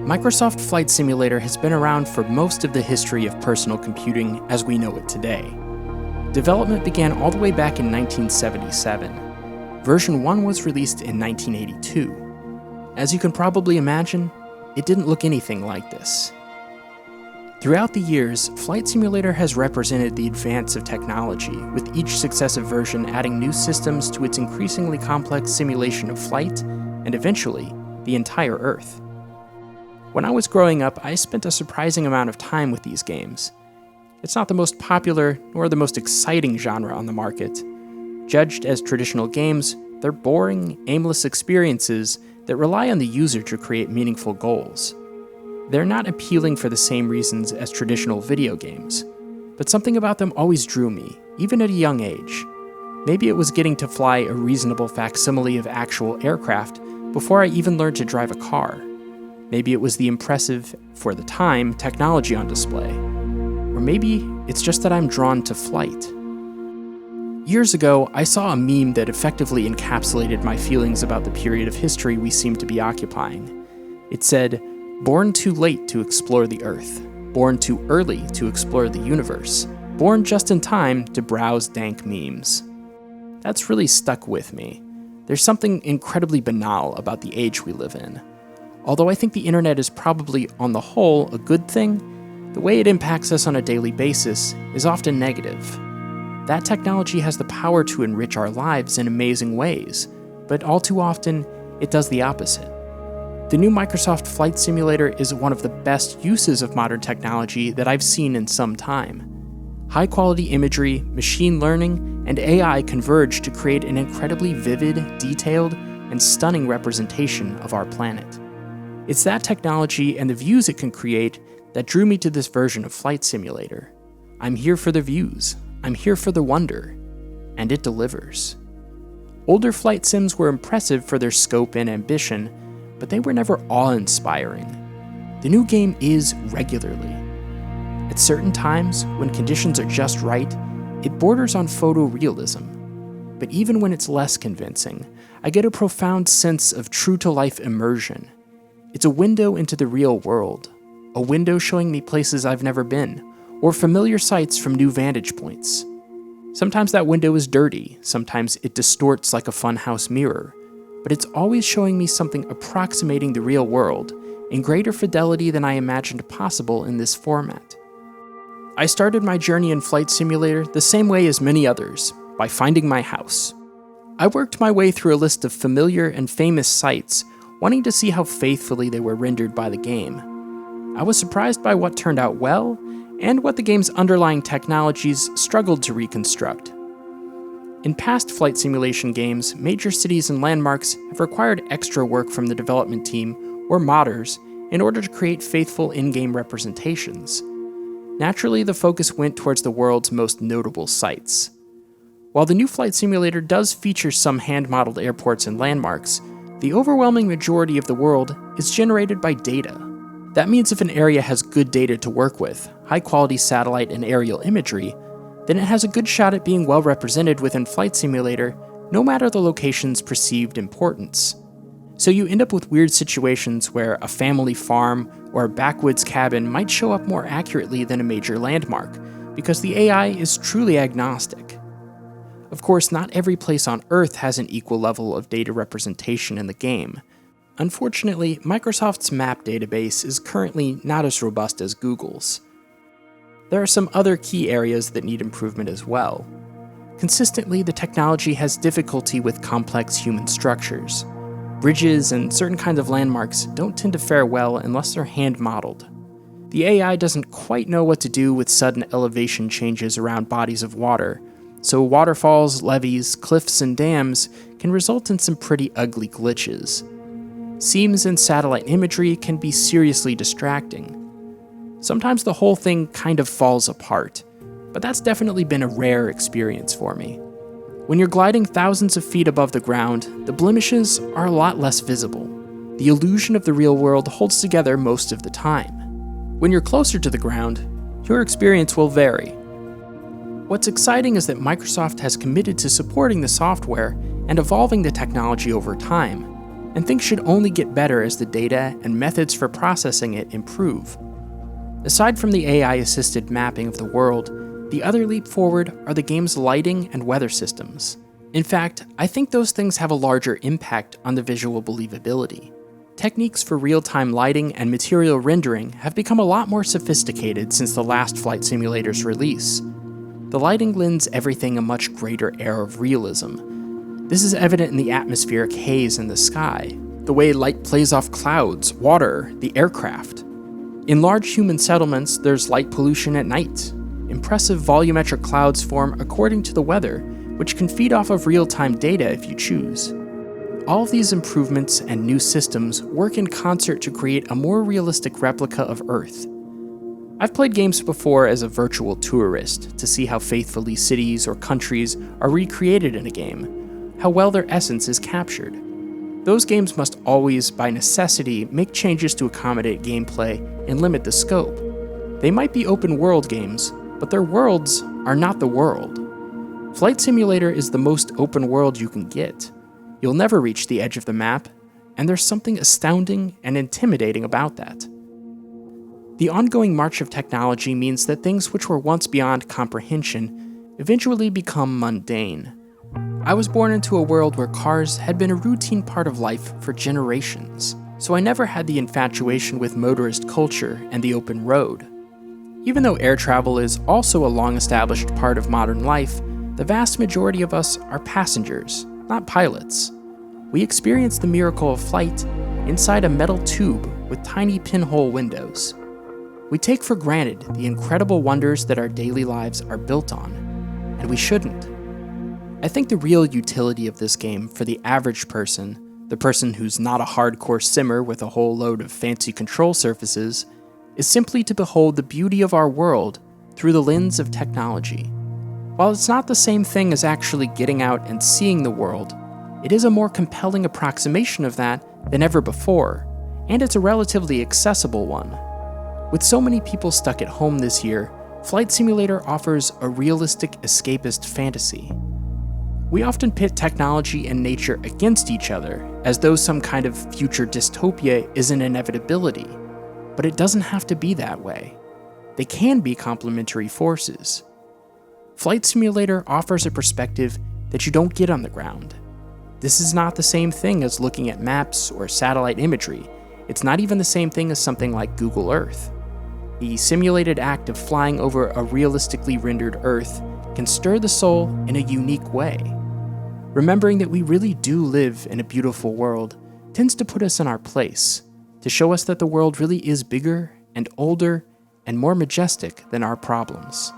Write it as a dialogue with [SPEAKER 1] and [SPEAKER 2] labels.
[SPEAKER 1] Microsoft Flight Simulator has been around for most of the history of personal computing as we know it today. Development began all the way back in 1977. Version 1 was released in 1982. As you can probably imagine, it didn't look anything like this. Throughout the years, Flight Simulator has represented the advance of technology, with each successive version adding new systems to its increasingly complex simulation of flight, and eventually, the entire Earth. When I was growing up, I spent a surprising amount of time with these games. It's not the most popular nor the most exciting genre on the market. Judged as traditional games, they're boring, aimless experiences that rely on the user to create meaningful goals. They're not appealing for the same reasons as traditional video games, but something about them always drew me, even at a young age. Maybe it was getting to fly a reasonable facsimile of actual aircraft before I even learned to drive a car. Maybe it was the impressive, for the time, technology on display. Or maybe it's just that I'm drawn to flight. Years ago, I saw a meme that effectively encapsulated my feelings about the period of history we seem to be occupying. It said, "Born too late to explore the Earth. Born too early to explore the universe. Born just in time to browse dank memes." That's really stuck with me. There's something incredibly banal about the age we live in. Although I think the internet is probably, on the whole, a good thing, the way it impacts us on a daily basis is often negative. That technology has the power to enrich our lives in amazing ways, but all too often, it does the opposite. The new Microsoft Flight Simulator is one of the best uses of modern technology that I've seen in some time. High-quality imagery, machine learning, and AI converge to create an incredibly vivid, detailed, and stunning representation of our planet. It's that technology and the views it can create that drew me to this version of Flight Simulator. I'm here for the views, I'm here for the wonder, and it delivers. Older flight sims were impressive for their scope and ambition, but they were never awe-inspiring. The new game is regularly. At certain times, when conditions are just right, it borders on photorealism. But even when it's less convincing, I get a profound sense of true-to-life immersion. It's a window into the real world, a window showing me places I've never been, or familiar sights from new vantage points. Sometimes that window is dirty, sometimes it distorts like a funhouse mirror, but it's always showing me something approximating the real world in greater fidelity than I imagined possible in this format. I started my journey in Flight Simulator the same way as many others, by finding my house. I worked my way through a list of familiar and famous sites, wanting to see how faithfully they were rendered by the game. I was surprised by what turned out well, and what the game's underlying technologies struggled to reconstruct. In past flight simulation games, major cities and landmarks have required extra work from the development team, or modders, in order to create faithful in-game representations. Naturally, the focus went towards the world's most notable sites. While the new Flight Simulator does feature some hand-modeled airports and landmarks, the overwhelming majority of the world is generated by data. That means if an area has good data to work with, high-quality satellite and aerial imagery, then it has a good shot at being well represented within Flight Simulator, no matter the location's perceived importance. So you end up with weird situations where a family farm or a backwoods cabin might show up more accurately than a major landmark, because the AI is truly agnostic. Of course, not every place on Earth has an equal level of data representation in the game. Unfortunately, Microsoft's map database is currently not as robust as Google's. There are some other key areas that need improvement as well. Consistently, the technology has difficulty with complex human structures. Bridges and certain kinds of landmarks don't tend to fare well unless they're hand-modeled. The AI doesn't quite know what to do with sudden elevation changes around bodies of water, so waterfalls, levees, cliffs, and dams can result in some pretty ugly glitches. Seams in satellite imagery can be seriously distracting. Sometimes the whole thing kind of falls apart, but that's definitely been a rare experience for me. When you're gliding thousands of feet above the ground, the blemishes are a lot less visible. The illusion of the real world holds together most of the time. When you're closer to the ground, your experience will vary. What's exciting is that Microsoft has committed to supporting the software and evolving the technology over time, and things should only get better as the data and methods for processing it improve. Aside from the AI-assisted mapping of the world, the other leap forward are the game's lighting and weather systems. In fact, I think those things have a larger impact on the visual believability. Techniques for real-time lighting and material rendering have become a lot more sophisticated since the last Flight Simulator's release. The lighting lends everything a much greater air of realism. This is evident in the atmospheric haze in the sky, the way light plays off clouds, water, the aircraft. In large human settlements, there's light pollution at night. Impressive volumetric clouds form according to the weather, which can feed off of real-time data if you choose. All of these improvements and new systems work in concert to create a more realistic replica of Earth. I've played games before as a virtual tourist to see how faithfully cities or countries are recreated in a game, how well their essence is captured. Those games must always, by necessity, make changes to accommodate gameplay and limit the scope. They might be open-world games, but their worlds are not the world. Flight Simulator is the most open world you can get. You'll never reach the edge of the map, and there's something astounding and intimidating about that. The ongoing march of technology means that things which were once beyond comprehension eventually become mundane. I was born into a world where cars had been a routine part of life for generations, so I never had the infatuation with motorist culture and the open road. Even though air travel is also a long-established part of modern life, the vast majority of us are passengers, not pilots. We experience the miracle of flight inside a metal tube with tiny pinhole windows. We take for granted the incredible wonders that our daily lives are built on, and we shouldn't. I think the real utility of this game for the average person, the person who's not a hardcore simmer with a whole load of fancy control surfaces, is simply to behold the beauty of our world through the lens of technology. While it's not the same thing as actually getting out and seeing the world, it is a more compelling approximation of that than ever before, and it's a relatively accessible one. With so many people stuck at home this year, Flight Simulator offers a realistic escapist fantasy. We often pit technology and nature against each other, as though some kind of future dystopia is an inevitability, but it doesn't have to be that way. They can be complementary forces. Flight Simulator offers a perspective that you don't get on the ground. This is not the same thing as looking at maps or satellite imagery. It's not even the same thing as something like Google Earth. The simulated act of flying over a realistically rendered Earth can stir the soul in a unique way. Remembering that we really do live in a beautiful world tends to put us in our place, to show us that the world really is bigger and older and more majestic than our problems.